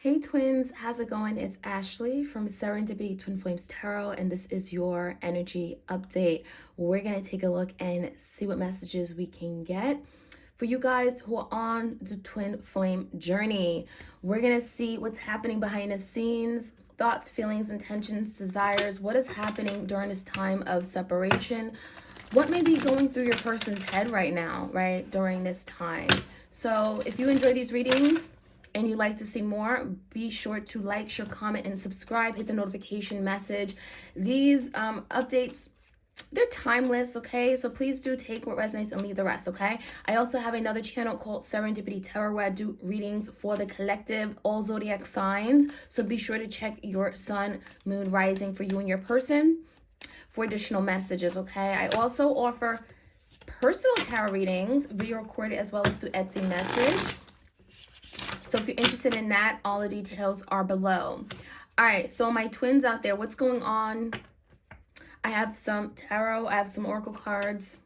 Hey twins, how's it going? It's Ashley from Serendipity Twinflames Tarot, and this is your energy update. We're going to take a look and see what messages we can get for you guys who are on the twin flame journey. We're going to see what's happening behind the scenes, thoughts, feelings, intentions, desires, what is happening during this time of separation, what may be going through your person's head right now, right, during this time. So if you enjoy these readings, and you'd like to see more, be sure to like, share, comment, and subscribe. Hit the notification message. These updates, they're timeless, okay? So please do take what resonates and leave the rest, okay? I also have another channel called Serendipity Tarot where I do readings for the collective, all zodiac signs. So be sure to check your sun, moon, rising for you and your person for additional messages, okay? I also offer personal tarot readings, video recorded, as well as through Etsy message. So if you're interested in that, all the details are below. All right, so my twins out there, what's going on? I have some tarot, I have some oracle cards.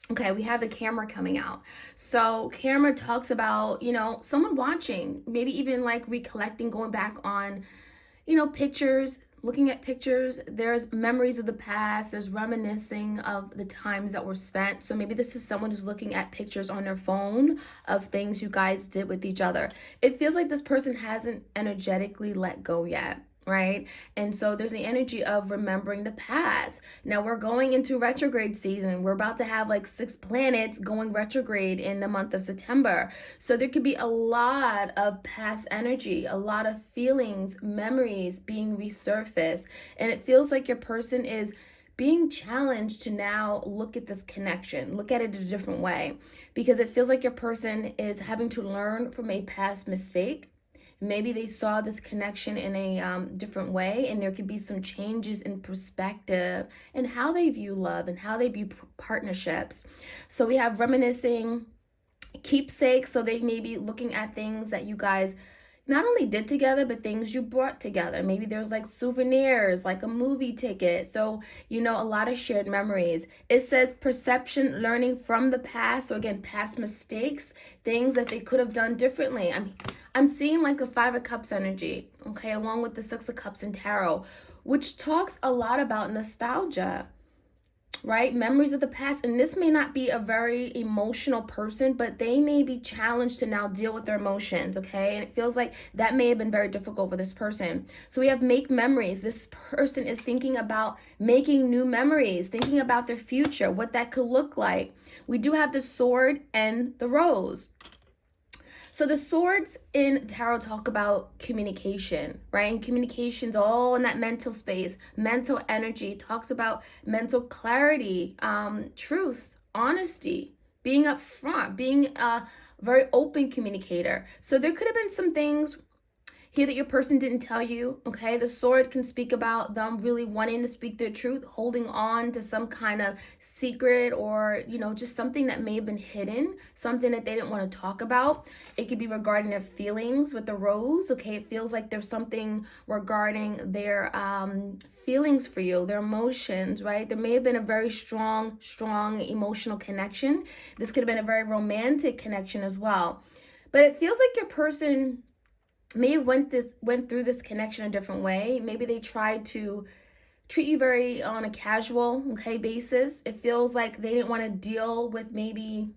Okay, we have the camera coming out. So camera talks about, someone watching, maybe even like recollecting, going back on, pictures, looking at pictures. There's memories of the past, there's reminiscing of the times that were spent. So maybe this is someone who's looking at pictures on their phone of things you guys did with each other. It feels like this person hasn't energetically let go yet, right? And so there's the energy of remembering the past. Now we're going into retrograde season. We're about to have like 6 planets going retrograde in the month of September. So there could be a lot of past energy, a lot of feelings, memories being resurfaced. And it feels like your person is being challenged to now look at this connection, look at it a different way, because it feels like your person is having to learn from a past mistake. Maybe they saw this connection in a different way, and there could be some changes in perspective and how they view love and how they view partnerships. So we have reminiscing, keepsake. So they may be looking at things that you guys not only did together, but things you brought together. Maybe there's like souvenirs, like a movie ticket. So, a lot of shared memories. It says perception, learning from the past. So again, past mistakes, things that they could have done differently. I'm seeing like a 5 of Cups energy, okay, along with the 6 of Cups in tarot, which talks a lot about nostalgia, right? Memories of the past. And this may not be a very emotional person, but they may be challenged to now deal with their emotions, okay? And it feels like that may have been very difficult for this person. So we have make memories. This person is thinking about making new memories, thinking about their future, what that could look like. We do have the sword and the rose. So the swords in tarot talk about communication, right? And communication's all in that mental space. Mental energy talks about mental clarity, truth, honesty, being upfront, being a very open communicator. So there could have been some things here that your person didn't tell you, okay? The sword can speak about them really wanting to speak their truth, holding on to some kind of secret or, just something that may have been hidden, something that they didn't want to talk about. It could be regarding their feelings with the rose, okay? It feels like there's something regarding their feelings for you, their emotions, right? There may have been a very strong emotional connection. This could have been a very romantic connection as well. But it feels like your person may have went through this connection a different way. Maybe they tried to treat you very on a casual, okay, basis. It feels like they didn't want to deal with maybe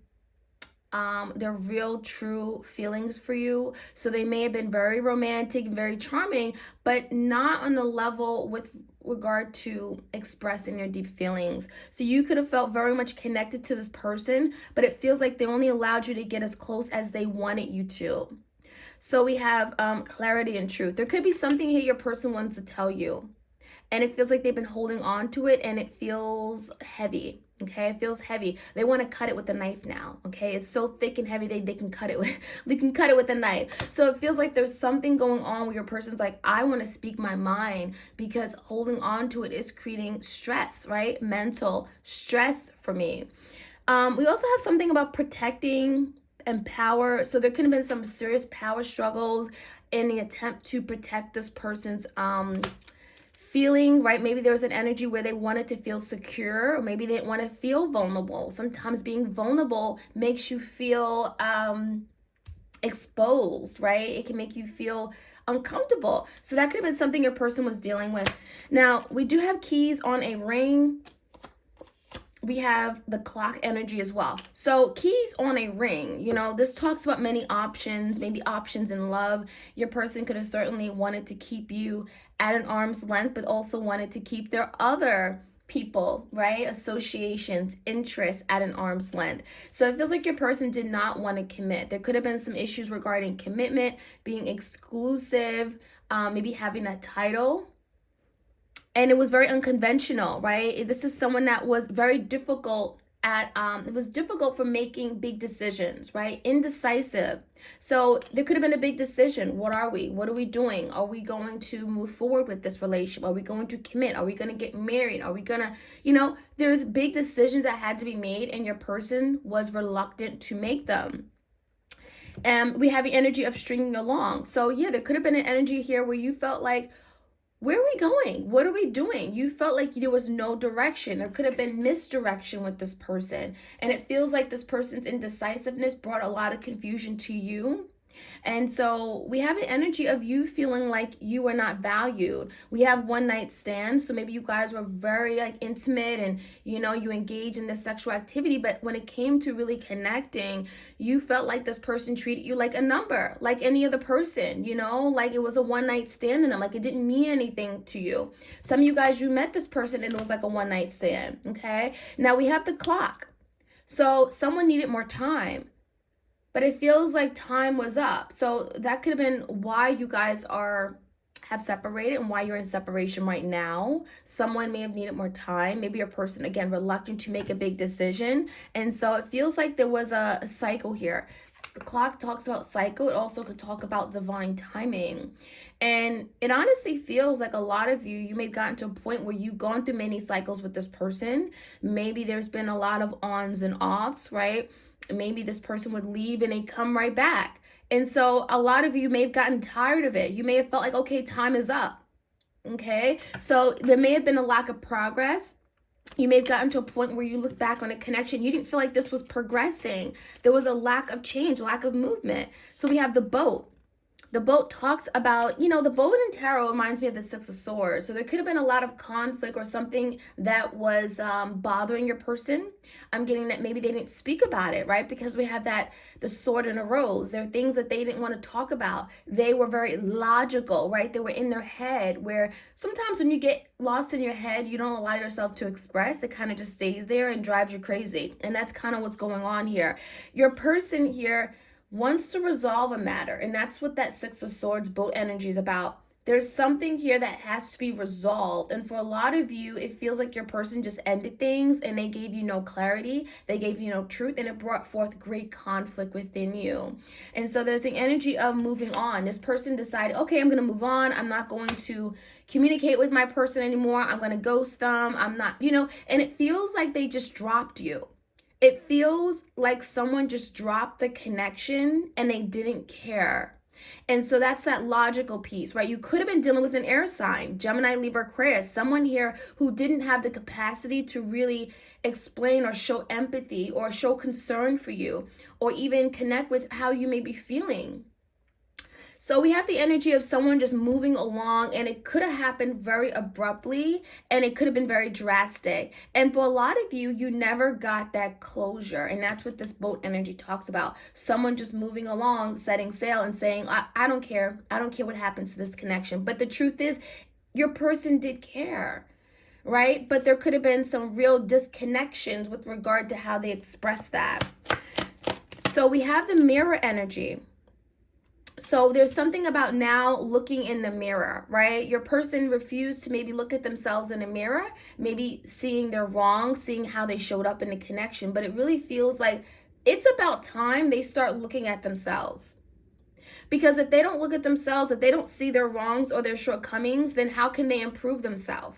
their real true feelings for you. So they may have been very romantic and very charming, but not on the level with regard to expressing your deep feelings. So you could have felt very much connected to this person, but it feels like they only allowed you to get as close as they wanted you to. So we have clarity and truth. There could be something here your person wants to tell you, and it feels like they've been holding on to it, and it feels heavy. Okay, it feels heavy. They want to cut it with a knife now. Okay, it's so thick and heavy they can cut it with a knife. So it feels like there's something going on where your person's like, I want to speak my mind, because holding on to it is creating stress, right? Mental stress for me. We also have something about protecting and power. So there could have been some serious power struggles in the attempt to protect this person's feeling, right? Maybe there was an energy where they wanted to feel secure, or maybe they didn't want to feel vulnerable. Sometimes being vulnerable makes you feel exposed, right? It can make you feel uncomfortable. So that could have been something your person was dealing with. Now, we do have keys on a ring. We have the clock energy as well. So keys on a ring, you know, this talks about many options, maybe options in love. Your person could have certainly wanted to keep you at an arm's length, but also wanted to keep their other people, right? Associations, interests at an arm's length. So it feels like your person did not want to commit. There could have been some issues regarding commitment, being exclusive, maybe having a title. And it was very unconventional, right? This is someone that was very difficult at, it was difficult for making big decisions, right? Indecisive. So there could have been a big decision. What are we? What are we doing? Are we going to move forward with this relationship? Are we going to commit? Are we going to get married? Are we going to, you know, there's big decisions that had to be made and your person was reluctant to make them. And we have the energy of stringing along. So yeah, there could have been an energy here where you felt like, where are we going? What are we doing? You felt like there was no direction. There could have been misdirection with this person. And it feels like this person's indecisiveness brought a lot of confusion to you. And so we have an energy of you feeling like you were not valued. We have one night stand. So maybe you guys were very like intimate and, you know, you engage in this sexual activity. But when it came to really connecting, you felt like this person treated you like a number, like any other person, you know, like it was a one night stand and like it didn't mean anything to you. Some of you guys, you met this person and it was like a one night stand. Okay. Now we have the clock. So someone needed more time. But it feels like time was up. So that could have been why you guys have separated and why you're in separation right now. Someone may have needed more time. Maybe a person, again, reluctant to make a big decision. And so it feels like there was a cycle here. The clock talks about cycle. It also could talk about divine timing. And it honestly feels like a lot of you may have gotten to a point where you've gone through many cycles with this person. Maybe there's been a lot of ons and offs, right? Maybe this person would leave and they come right back. And so a lot of you may have gotten tired of it. You may have felt like, okay, time is up. Okay. So there may have been a lack of progress. You may have gotten to a point where you look back on a connection. You didn't feel like this was progressing. There was a lack of change, lack of movement. So we have the boat. The boat talks about, you know, the boat in tarot reminds me of the Six of Swords. So there could have been a lot of conflict or something that was bothering your person. I'm getting that maybe they didn't speak about it, right? Because we have the sword and a rose. There are things that they didn't want to talk about. They were very logical, right? They were in their head, where sometimes when you get lost in your head, you don't allow yourself to express. It kind of just stays there and drives you crazy. And that's kind of what's going on here. Your person here wants to resolve a matter, and that's what that Six of Swords boat energy is about. There's something here that has to be resolved, and for a lot of you, it feels like your person just ended things and they gave you no clarity, they gave you no truth, and it brought forth great conflict within you. And so there's the energy of moving on. This person decided, okay, I'm going to move on. I'm not going to communicate with my person anymore. I'm going to ghost them. I'm not, you know, and it feels like they just dropped you. It feels like someone just dropped the connection and they didn't care. And so that's that logical piece, right? You could have been dealing with an air sign, Gemini, Libra, Aquarius, someone here who didn't have the capacity to really explain or show empathy or show concern for you or even connect with how you may be feeling. So we have the energy of someone just moving along, and it could have happened very abruptly and it could have been very drastic. And for a lot of you, you never got that closure. And that's what this boat energy talks about. Someone just moving along, setting sail and saying, I don't care. I don't care what happens to this connection. But the truth is, your person did care, right? But there could have been some real disconnections with regard to how they expressed that. So we have the mirror energy. So there's something about now looking in the mirror, right? Your person refused to maybe look at themselves in a mirror, maybe seeing their wrong, seeing how they showed up in the connection. But it really feels like it's about time they start looking at themselves. Because if they don't look at themselves, if they don't see their wrongs or their shortcomings, then how can they improve themselves?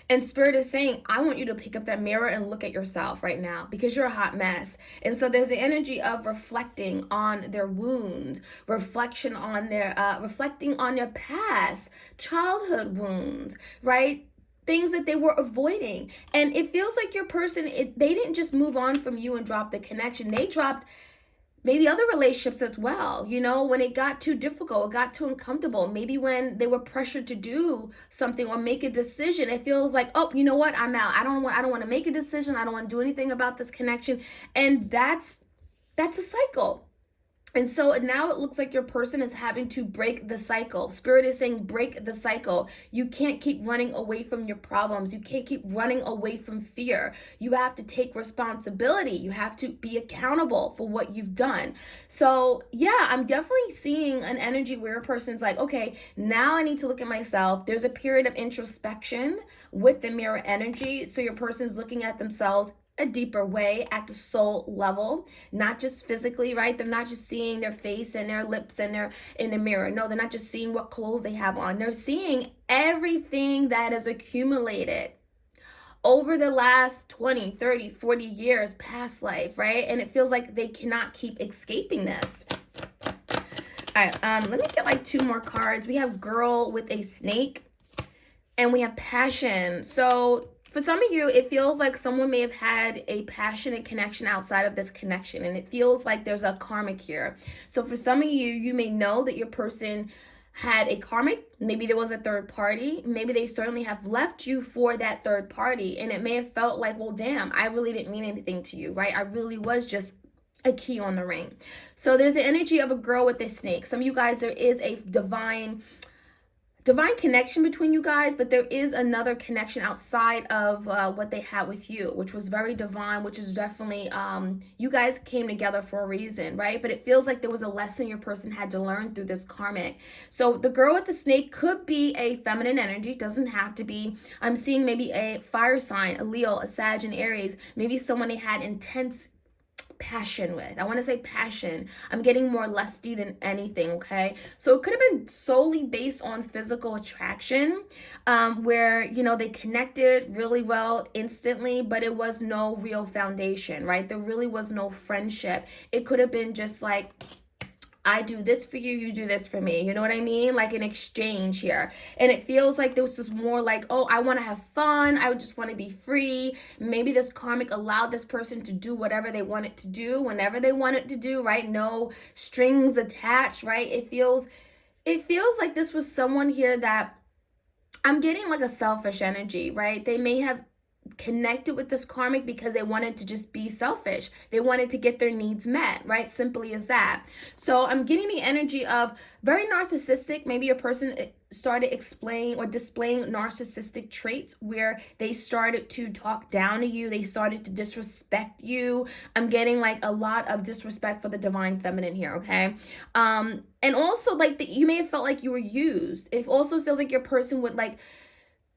And Spirit is saying, I want you to pick up that mirror and look at yourself right now because you're a hot mess. And so there's the energy of reflecting on their wound, reflecting on their past, childhood wounds, right? Things that they were avoiding. And it feels like your person, they didn't just move on from you and drop the connection. They dropped maybe other relationships as well, you know, when it got too difficult, it got too uncomfortable, maybe when they were pressured to do something or make a decision, it feels like, oh, you know what, I'm out. I don't want to make a decision. I don't want to do anything about this connection. And that's a cycle. And so now it looks like your person is having to break the cycle. Spirit is saying break the cycle. You can't keep running away from your problems. You can't keep running away from fear. You have to take responsibility. You have to be accountable for what you've done. So yeah, I'm definitely seeing an energy where a person's like, okay, now I need to look at myself. There's a period of introspection with the mirror energy. So your person's looking at themselves a deeper way at the soul level, not just physically, right? They're not just seeing their face and their lips and their in the mirror. No, they're not just seeing what clothes they have on. They're seeing everything that is accumulated over the last 20, 30, 40 years past life, right? And it feels like they cannot keep escaping this. All right, let me get like 2 more cards. We have girl with a snake and we have passion. So for some of you, it feels like someone may have had a passionate connection outside of this connection, and it feels like there's a karmic here. So for some of you, you may know that your person had a karmic. Maybe there was a third party. Maybe they certainly have left you for that third party, and it may have felt like, well, damn, I really didn't mean anything to you, right? I really was just a key on the ring. So there's the energy of a girl with a snake. Some of you guys, there is a divine connection between you guys, but there is another connection outside of what they had with you, which was very divine, which is definitely, you guys came together for a reason, right? But it feels like there was a lesson your person had to learn through this karmic. So the girl with the snake could be a feminine energy, doesn't have to be. I'm seeing maybe a fire sign, a Leo, a Sag, and Aries, maybe someone they had intense passion with. I want to say passion. I'm getting more lusty than anything, okay? So it could have been solely based on physical attraction, where, you know, they connected really well instantly, but it was no real foundation, right? There really was no friendship. It could have been just like, I do this for you, you do this for me. You know what I mean? Like an exchange here. And it feels like there was just more like, oh, I want to have fun. I would just want to be free. Maybe this karmic allowed this person to do whatever they wanted to do, whenever they wanted to do, right? No strings attached, right? It feels like this was someone here that I'm getting like a selfish energy, right? They may have connected with this karmic because they wanted to just be selfish. They wanted to get their needs met, right? Simply as that. So I'm getting the energy of very narcissistic. Maybe your person started displaying narcissistic traits where they started to talk down to you. They started to disrespect you. I'm getting like a lot of disrespect for the divine feminine here, okay? And also like you may have felt like you were used. It also feels like your person would like,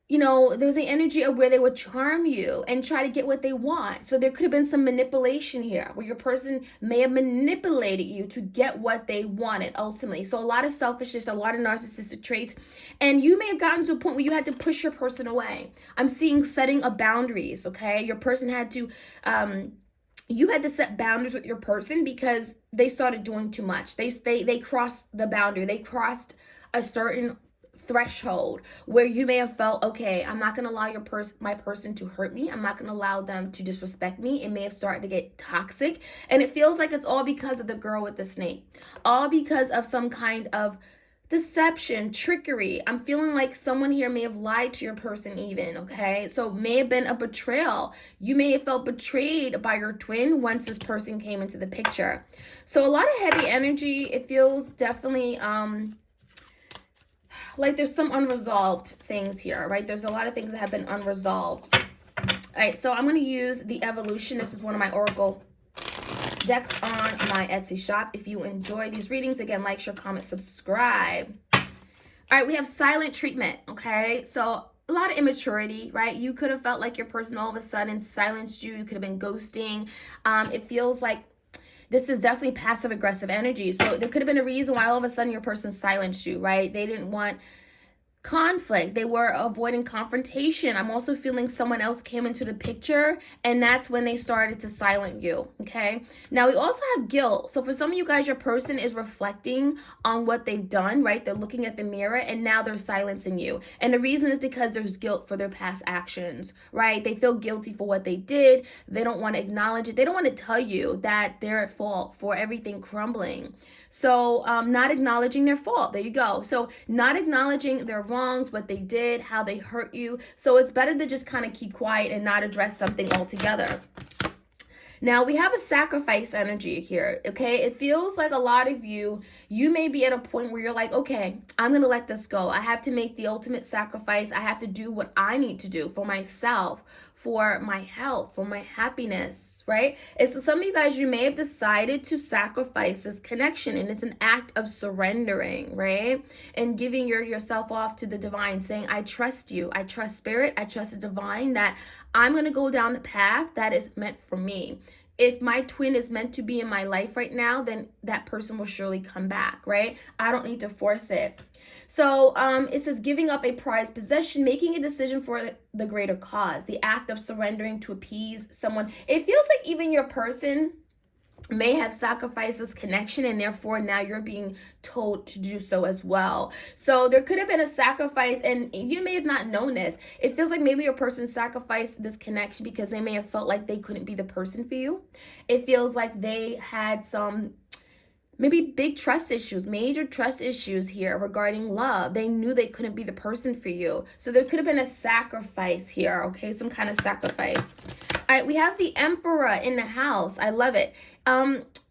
you know, there was an energy of where they would charm you and try to get what they want. So there could have been some manipulation here where your person may have manipulated you to get what they wanted ultimately. So a lot of selfishness, a lot of narcissistic traits. And you may have gotten to a point where you had to push your person away. I'm seeing setting of boundaries, okay? Your person had to, you had to set boundaries with your person because they started doing too much. They crossed the boundary. They crossed a certain threshold where you may have felt, okay, I'm not going to allow my person to hurt me. I'm not going to allow them to disrespect me. It may have started to get toxic. And it feels like it's all because of the girl with the snake. All because of some kind of deception, trickery. I'm feeling like someone here may have lied to your person even, okay? So may have been a betrayal. You may have felt betrayed by your twin once this person came into the picture. So a lot of heavy energy. It feels definitely, like there's some unresolved things here, right? There's a lot of things that have been unresolved. All right, so I'm going to use the Evolution. This is one of my Oracle decks on my Etsy shop. If you enjoy these readings, again, like, share, comment, subscribe. All right, we have silent treatment, okay? So a lot of immaturity, right? You could have felt like your person all of a sudden silenced you. You could have been ghosting. It feels like this is definitely passive aggressive energy. So there could have been a reason why all of a sudden your person silenced you, right? They didn't want conflict. They were avoiding confrontation. I'm also feeling someone else came into the picture, and that's when they started to silence you. Okay. Now we also have guilt. So for some of you guys, your person is reflecting on what they've done, right? They're looking at the mirror and now they're silencing you. And the reason is because there's guilt for their past actions, right? They feel guilty for what they did. They don't want to acknowledge it. They don't want to tell you that they're at fault for everything crumbling. So not acknowledging their fault. There you go. So not acknowledging their wrongs, what they did, how they hurt you. So it's better to just kind of keep quiet and not address something altogether. Now we have a sacrifice energy here, okay? It feels like a lot of you may be at a point where you're like, okay, I'm going to let this go. I have to make the ultimate sacrifice. I have to do what I need to do for myself, for my health, for my happiness, right? And so some of you guys, you may have decided to sacrifice this connection, and it's an act of surrendering, right? And giving yourself off to the divine, saying, I trust you. I trust spirit. I trust the divine that I'm going to go down the path that is meant for me. If my twin is meant to be in my life right now, then that person will surely come back, right? I don't need to force it. So it says giving up a prized possession, making a decision for the greater cause, the act of surrendering to appease someone. It feels like even your person may have sacrificed this connection, and therefore now you're being told to do so as well. So there could have been a sacrifice, and you may have not known this. It feels like maybe your person sacrificed this connection because they may have felt like they couldn't be the person for you. It feels like they had some maybe big trust issues, major trust issues here regarding love. They knew they couldn't be the person for you. So there could have been a sacrifice here, okay? Some kind of sacrifice. All right, we have the Emperor in the house. I love it.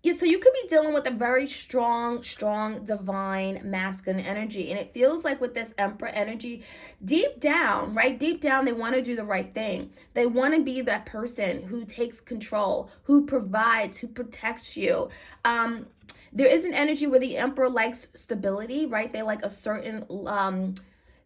Yeah, so you could be dealing with a very strong, divine, masculine energy. And it feels like with this Emperor energy, deep down, right? Deep down, they want to do the right thing. They want to be that person who takes control, who provides, who protects you. There is an energy where the Emperor likes stability, right? They like a certain,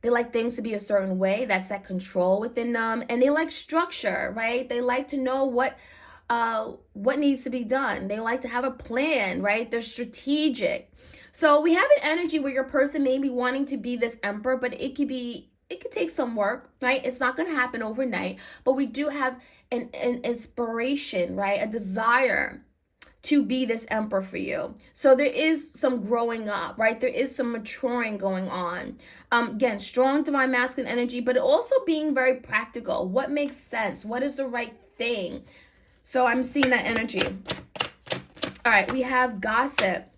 they like things to be a certain way. That's that control within them. And they like structure, right? They like to know what needs to be done. They like to have a plan, right? They're strategic. So we have an energy where your person may be wanting to be this Emperor, but it could take some work, right? It's not going to happen overnight, but we do have an inspiration, right? A desire to be this Emperor for you. So there is some growing up, right? There is some maturing going on. Again, strong divine masculine energy, but also being very practical. What makes sense? What is the right thing? So I'm seeing that energy. All right, we have gossip.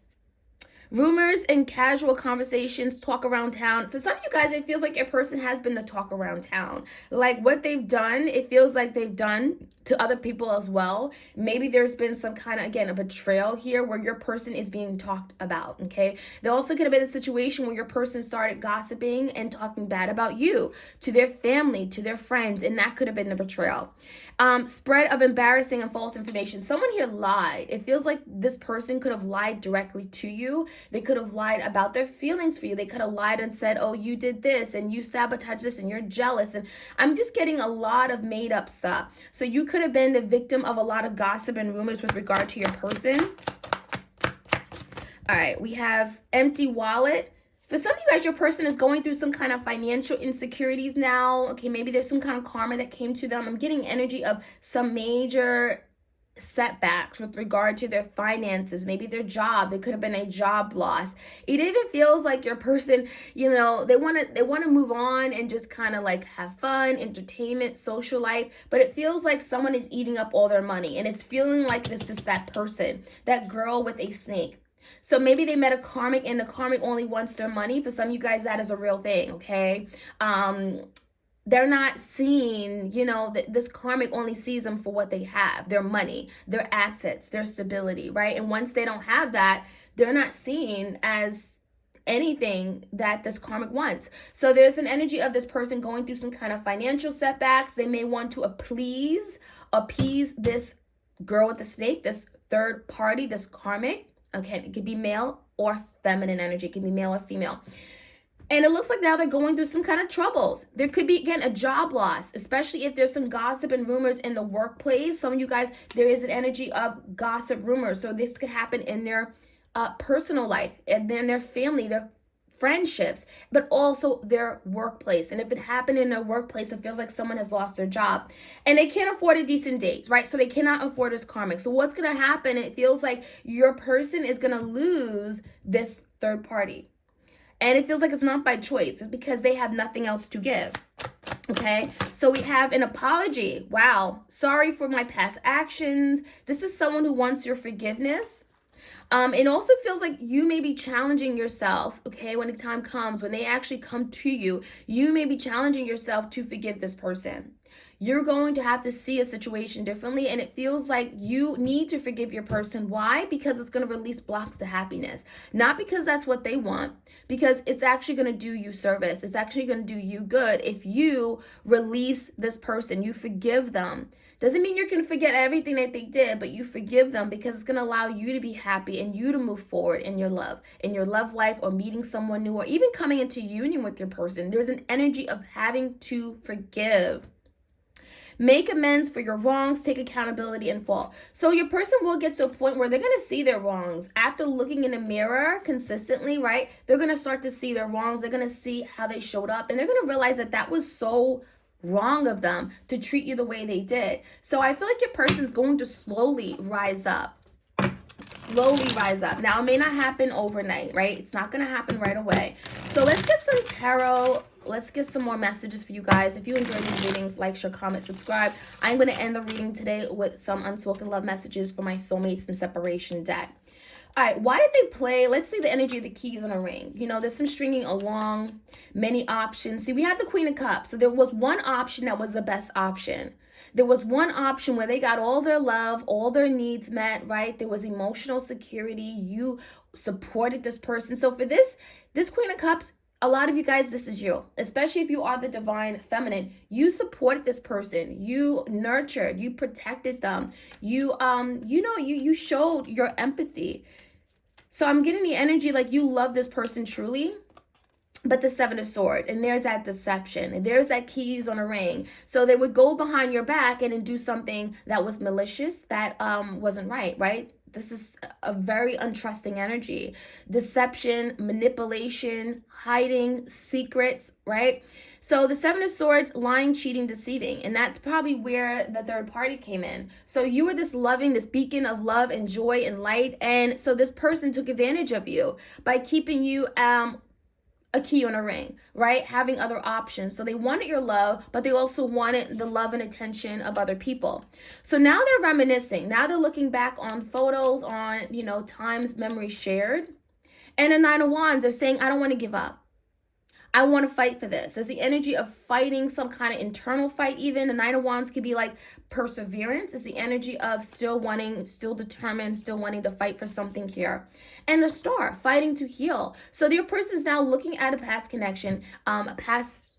Rumors and casual conversations, talk around town. For some of you guys, it feels like your person has been the talk around town. Like what they've done, it feels like they've done to other people as well. Maybe there's been some kind of, again, a betrayal here where your person is being talked about, okay? There also could have been a situation where your person started gossiping and talking bad about you to their family, to their friends, and that could have been the betrayal. Spread of embarrassing and false information. Someone here lied. It feels like this person could have lied directly to you. They could have lied about their feelings for you. They could have lied and said, oh, you did this and you sabotaged this and you're jealous. And I'm just getting a lot of made up stuff. So you could have been the victim of a lot of gossip and rumors with regard to your person. All right, we have empty wallet. For some of you guys, your person is going through some kind of financial insecurities now. Okay, maybe there's some kind of karma that came to them. I'm getting energy of some major setbacks with regard to their finances, maybe their job. There could have been a job loss. It even feels like your person, you know, they want to move on and just kind of like have fun, entertainment, social life, but it feels like someone is eating up all their money, and it's feeling like this is that person, that girl with a snake. So maybe they met a karmic and the karmic only wants their money. For some of you guys, that is a real thing, okay? They're not seeing, you know, that this karmic only sees them for what they have, their money, their assets, their stability, right? And once they don't have that, they're not seen as anything that this karmic wants. So there's an energy of this person going through some kind of financial setbacks. They may want to appease this girl with the snake, this third party, this karmic. Okay, it could be male or feminine energy. It could be male or female. And it looks like now they're going through some kind of troubles. There could be, again, a job loss, especially if there's some gossip and rumors in the workplace. Some of you guys, there is an energy of gossip rumors. So this could happen in their personal life and then their family, their friendships, but also their workplace. And if it happened in their workplace, it feels like someone has lost their job and they can't afford a decent date, right? So they cannot afford this karmic. So what's going to happen? It feels like your person is going to lose this third party. And it feels like it's not by choice. It's because they have nothing else to give. Okay, so we have an apology. Wow, sorry for my past actions. This is someone who wants your forgiveness. It also feels like you may be challenging yourself, okay, when the time comes, when they actually come to you, you may be challenging yourself to forgive this person. You're going to have to see a situation differently, and it feels like you need to forgive your person. Why? Because it's going to release blocks to happiness. Not because that's what they want, because it's actually going to do you service. It's actually going to do you good if you release this person, you forgive them. Doesn't mean you're going to forget everything that they did, but you forgive them because it's going to allow you to be happy and you to move forward in your love life, or meeting someone new, or even coming into union with your person. There's an energy of having to forgive. Make amends for your wrongs, take accountability, and fall. So your person will get to a point where they're going to see their wrongs. After looking in the mirror consistently, right, they're going to start to see their wrongs. They're going to see how they showed up, and they're going to realize that that was so wrong of them to treat you the way they did. So I feel like your person's going to slowly rise up. Now, it may not happen overnight, right? It's not going to happen right away. So let's get some tarot. Let's get some more messages for you guys. If you enjoy these readings, like, share, comment, subscribe. I'm going to end the reading today with some unspoken love messages for my soulmates and separation deck. All right, why did they play? Let's see the energy of the keys on a ring. You know, there's some stringing along, many options. See, we have the Queen of Cups. So there was one option that was the best option. There was one option where they got all their love, all their needs met, right? There was emotional security. You supported this person. So for this Queen of Cups, a lot of you guys, this is you, especially if you are the divine feminine. You supported this person. You nurtured, you protected them. You showed your empathy. So I'm getting the energy like you love this person truly. But the Seven of Swords, and there's that deception, and there's that keys on a ring. So they would go behind your back and do something that was malicious, that wasn't right? This is a very untrusting energy. Deception, manipulation, hiding, secrets, right? So the Seven of Swords, lying, cheating, deceiving. And that's probably where the third party came in. So you were this loving, this beacon of love and joy and light. And so this person took advantage of you by keeping you a key on a ring, right? Having other options. So they wanted your love, but they also wanted the love and attention of other people. So now they're reminiscing. Now they're looking back on photos, on, times, memories shared. And the Nine of Wands, they're saying, I don't want to give up. I want to fight for this. There's the energy of fighting, some kind of internal fight even. The Nine of Wands could be like perseverance. It's the energy of still wanting, still determined, still wanting to fight for something here. And the Star, fighting to heal. So your person is now looking at a past connection, a past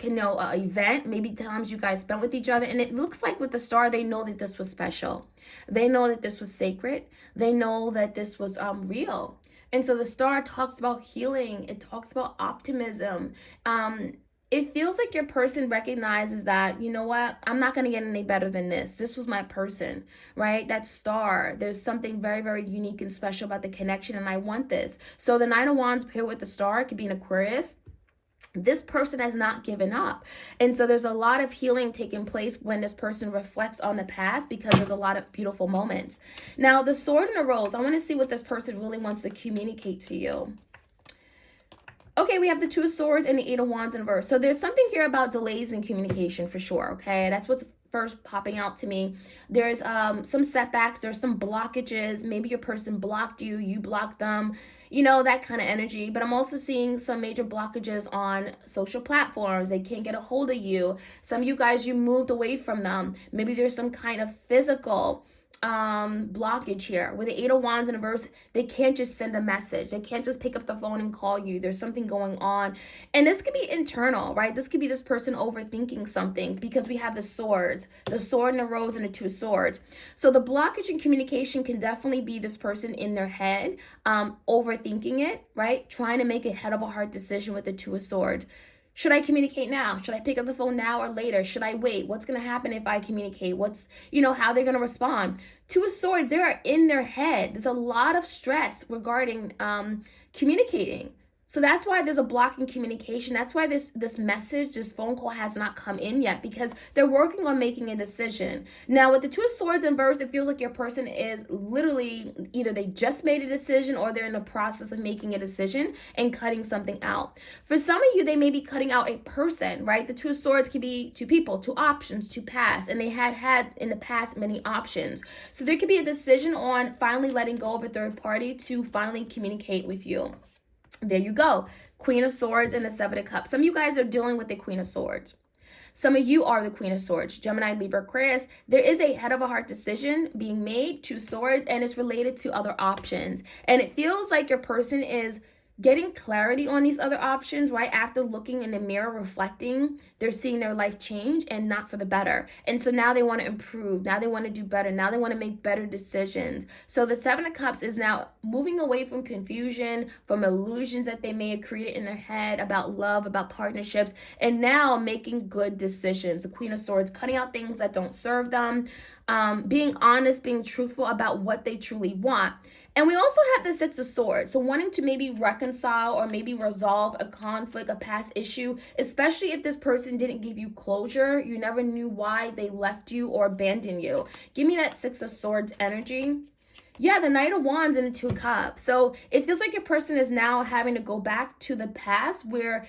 event, maybe times you guys spent with each other. And it looks like with the Star, they know that this was special. They know that this was sacred. They know that this was real. And so the Star talks about healing. It talks about optimism. It feels like your person recognizes that, you know what, I'm not going to get any better than this. This was my person, right? That Star, there's something very, very unique and special about the connection, and I want this. So the Nine of Wands paired with the Star, it could be an Aquarius. This person has not given up. And so there's a lot of healing taking place when this person reflects on the past, because there's a lot of beautiful moments. Now, the Sword and the Rose, I want to see what this person really wants to communicate to you. Okay, we have the Two of Swords and the Eight of Wands in reverse. So there's something here about delays in communication for sure, okay? That's what's first popping out to me. There's some setbacks, there's some blockages. Maybe your person blocked you, you blocked them, that kind of energy. But I'm also seeing some major blockages on social platforms. They can't get a hold of you. Some of you guys, you moved away from them. Maybe there's some kind of physical blockage here. With the Eight of Wands in reverse, they can't just send a message. They can't just pick up the phone and call you. There's something going on. And this could be internal, right? This could be this person overthinking something, because we have the swords, the Sword and the Rose and the Two of Swords. So the blockage in communication can definitely be this person in their head, overthinking it, right? Trying to make a head of a heart decision with the Two of Swords. Should I communicate now? Should I pick up the phone now or later? Should I wait? What's going to happen if I communicate? What's, how they're going to respond? Two of Swords, they are in their head. There's a lot of stress regarding communicating. So that's why there's a block in communication. That's why this message, this phone call has not come in yet, because they're working on making a decision. Now with the Two of Swords in reverse, it feels like your person is literally either they just made a decision or they're in the process of making a decision and cutting something out. For some of you, they may be cutting out a person, right? The Two of Swords could be two people, two options, two paths, and they had in the past many options. So there could be a decision on finally letting go of a third party to finally communicate with you. There you go. Queen of Swords and the Seven of Cups. Some of you guys are dealing with the Queen of Swords. Some of you are the Queen of Swords. Gemini, Libra, Aquarius. There is a head of a heart decision being made, Two Swords, and it's related to other options. And it feels like your person is getting clarity on these other options, right? After looking in the mirror, reflecting, they're seeing their life change and not for the better. And so now they want to improve. Now they want to do better. Now they want to make better decisions. So the Seven of Cups is now moving away from confusion, from illusions that they may have created in their head about love, about partnerships, and now making good decisions. The Queen of Swords, cutting out things that don't serve them, being honest, being truthful about what they truly want. And we also have the Six of Swords. So wanting to maybe reconcile or maybe resolve a conflict, a past issue, especially if this person didn't give you closure. You never knew why they left you or abandoned you. Give me that Six of Swords energy. Yeah, the Knight of Wands and the Two of Cups. So it feels like your person is now having to go back to the past where,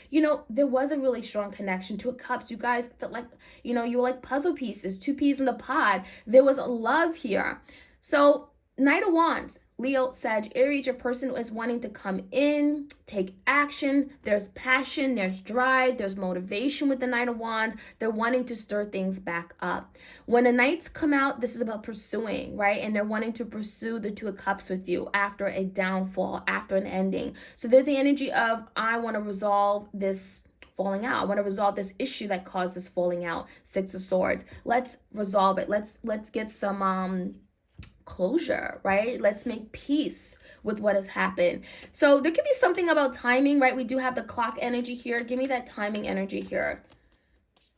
there was a really strong connection. Two of Cups, you guys felt like, you were like puzzle pieces, two peas in a pod. There was a love here. So Knight of Wands, Leo, Sag, Aries, your person is wanting to come in, take action. There's passion, there's drive, there's motivation with the Knight of Wands. They're wanting to stir things back up. When the Knights come out, this is about pursuing, right? And they're wanting to pursue the Two of Cups with you after a downfall, after an ending. So there's the energy of, I want to resolve this falling out. I want to resolve this issue that caused this falling out. Six of Swords. Let's resolve it. Let's get some closure, right? Let's make peace with what has happened. So there could be something about timing, right? We do have the clock energy here. Give me that timing energy here.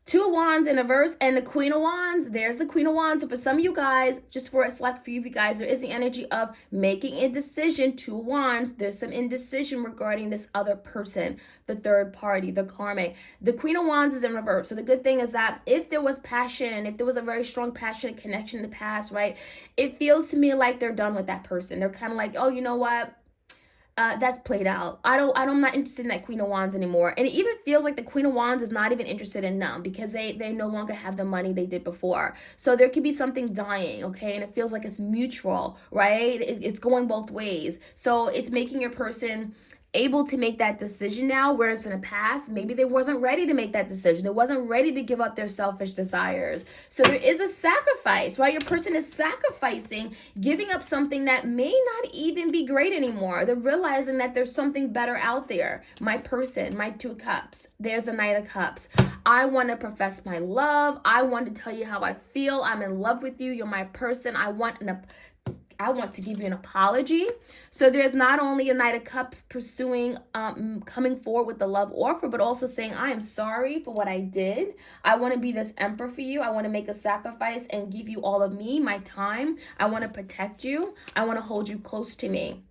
Two of Wands in reverse and the Queen of Wands. There's the Queen of Wands. So for some of you guys, just for a select few of you guys, there is the energy of making a decision. Two of Wands. There's some indecision regarding this other person, the third party, the karmic. The Queen of Wands is in reverse. So the good thing is that if there was passion, if there was a very strong passionate connection in the past, right, it feels to me like they're done with that person. They're kind of like, oh, you know what? That's played out. I'm not interested in that Queen of Wands anymore. And it even feels like the Queen of Wands is not even interested in them because they no longer have the money they did before. So there could be something dying, okay? And it feels like it's mutual, right? It's going both ways. So it's making your person able to make that decision now, whereas in the past, maybe they wasn't ready to make that decision. They wasn't ready to give up their selfish desires. So there is a sacrifice, right? Your person is sacrificing, giving up something that may not even be great anymore. They're realizing that there's something better out there. My person, my Two of Cups. There's a Knight of Cups. I want to profess my love. I want to tell you how I feel. I'm in love with you. You're my person. I want to give you an apology. So there's not only a Knight of Cups pursuing, coming forward with the love offer, but also saying, I am sorry for what I did. I want to be this emperor for you. I want to make a sacrifice and give you all of me, my time. I want to protect you. I want to hold you close to me.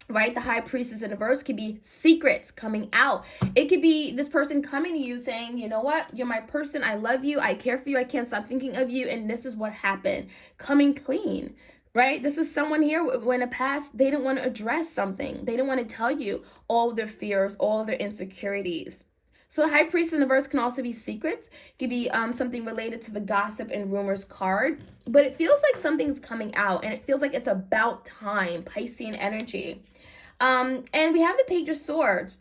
Right? The High Priestess in the verse could be secrets coming out. It could be this person coming to you saying, you know what? You're my person. I love you. I care for you. I can't stop thinking of you. And this is what happened. Coming clean. Right? This is someone here when in the past, they didn't want to address something. They didn't want to tell you all their fears, all their insecurities. So the High Priest in the verse can also be secrets. It could be something related to the gossip and rumors card. But it feels like something's coming out. And it feels like it's about time. Piscean energy. And we have the Page of Swords.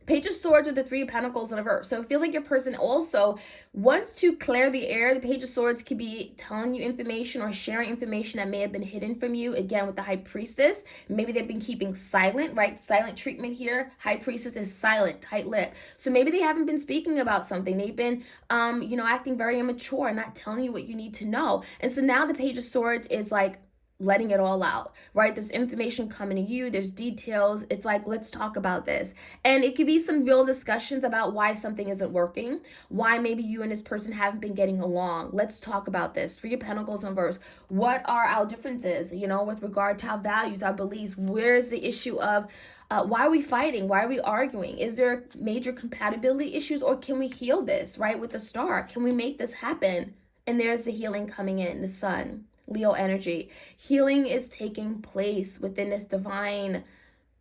Page of Swords with the Three of Pentacles in reverse. So it feels like your person also wants to clear the air. The Page of Swords could be telling you information or sharing information that may have been hidden from you. Again, with the High Priestess, maybe they've been keeping silent, right? Silent treatment here. High Priestess is silent, tight-lipped. So maybe they haven't been speaking about something. They've been, acting very immature and not telling you what you need to know. And so now the Page of Swords is like, letting it all out, right? There's information coming to you, there's details. It's like, let's talk about this. And it could be some real discussions about why something isn't working, why maybe you and this person haven't been getting along. Let's talk about this. Three of Pentacles in verse. What are our differences, with regard to our values, our beliefs? Where's the issue of why are we fighting? Why are we arguing? Is there major compatibility issues, or can we heal this, right? With the star, can we make this happen? And there's the healing coming in, the sun. Leo energy. Healing is taking place within this divine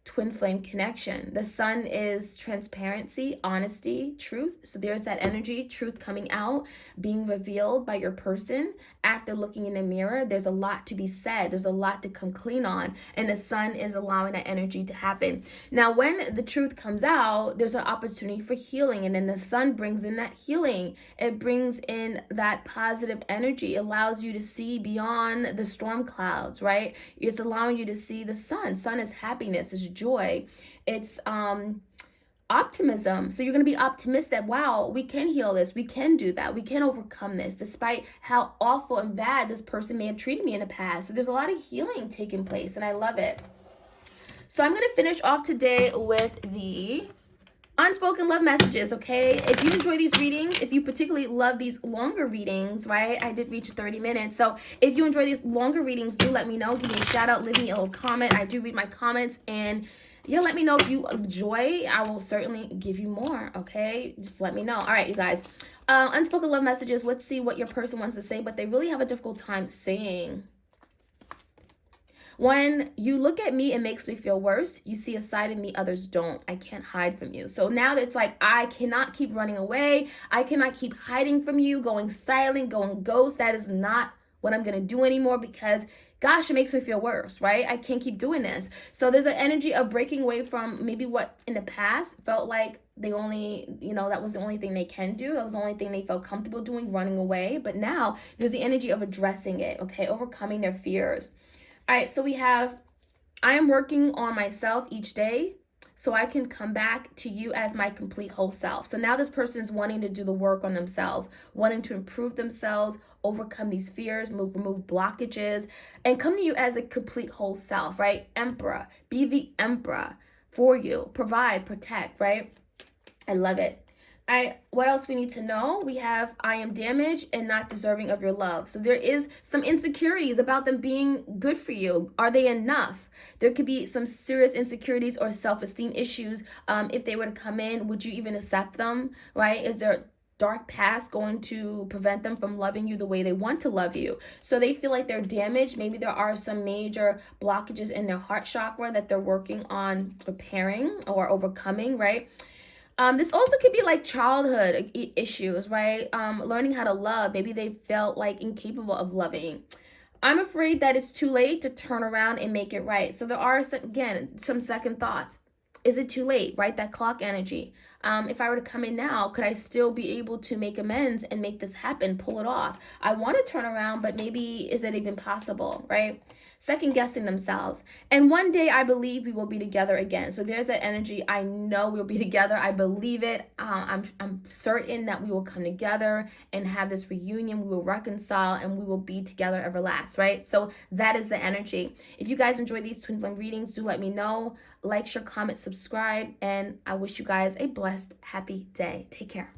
twin flame connection. The sun is transparency, honesty, truth. So there's that energy, truth coming out, being revealed by your person. After looking in the mirror, there's a lot to be said. There's a lot to come clean on. And the sun is allowing that energy to happen. Now, when the truth comes out, there's an opportunity for healing. And then the sun brings in that healing. It brings in that positive energy. It allows you to see beyond the storm clouds, right? It's allowing you to see the sun. Sun is happiness, is joy, it's optimism. So you're going to be optimistic that, wow, we can heal this, we can do that, we can overcome this, despite how awful and bad this person may have treated me in the past. So there's a lot of healing taking place, and I love it. So I'm going to finish off today with the unspoken love messages, okay? If you enjoy these readings, if you particularly love these longer readings, right? I did reach 30 minutes. So if you enjoy these longer readings, do let me know. Give me a shout out, leave me a little comment. I do read my comments, and yeah, let me know if you enjoy. I will certainly give you more, okay? Just let me know. All right, you guys. Unspoken love messages. Let's see what your person wants to say, but they really have a difficult time saying. When you look at me, it makes me feel worse. You see a side of me others don't. I can't hide from you. So now it's like, I cannot keep running away. I cannot keep hiding from you, going silent, going ghost. That is not what I'm going to do anymore, because gosh, it makes me feel worse, right? I can't keep doing this. So there's an energy of breaking away from maybe what in the past felt like they only, that was the only thing they can do. That was the only thing they felt comfortable doing, running away. But now there's the energy of addressing it, okay? Overcoming their fears. All right, so we have, I am working on myself each day so I can come back to you as my complete whole self. So now this person is wanting to do the work on themselves, wanting to improve themselves, overcome these fears, remove blockages, and come to you as a complete whole self, right? Emperor, be the emperor for you, provide, protect, right? I love it. What else we need to know? We have, I am damaged and not deserving of your love. So there is some insecurities about them being good for you. Are they enough? There could be some serious insecurities or self-esteem issues. If they were to come in, would you even accept them, right? Is there dark past going to prevent them from loving you the way they want to love you? So they feel like they're damaged. Maybe there are some major blockages in their heart chakra that they're working on repairing or overcoming, right? This also could be like childhood issues, right? Learning how to love. Maybe they felt like incapable of loving. I'm afraid that it's too late to turn around and make it right. So there are, some second thoughts. Is it too late, right? That clock energy. If I were to come in now, could I still be able to make amends and make this happen, pull it off? I want to turn around, but maybe is it even possible, right? Second guessing themselves. And one day I believe we will be together again. So there's that energy. I know we'll be together. I believe it. I'm certain that we will come together and have this reunion. We will reconcile and we will be together everlast, right? So that is the energy. If you guys enjoy these twin flame readings, do let me know. Like, share, comment, subscribe, and I wish you guys a blessed, happy day. Take care.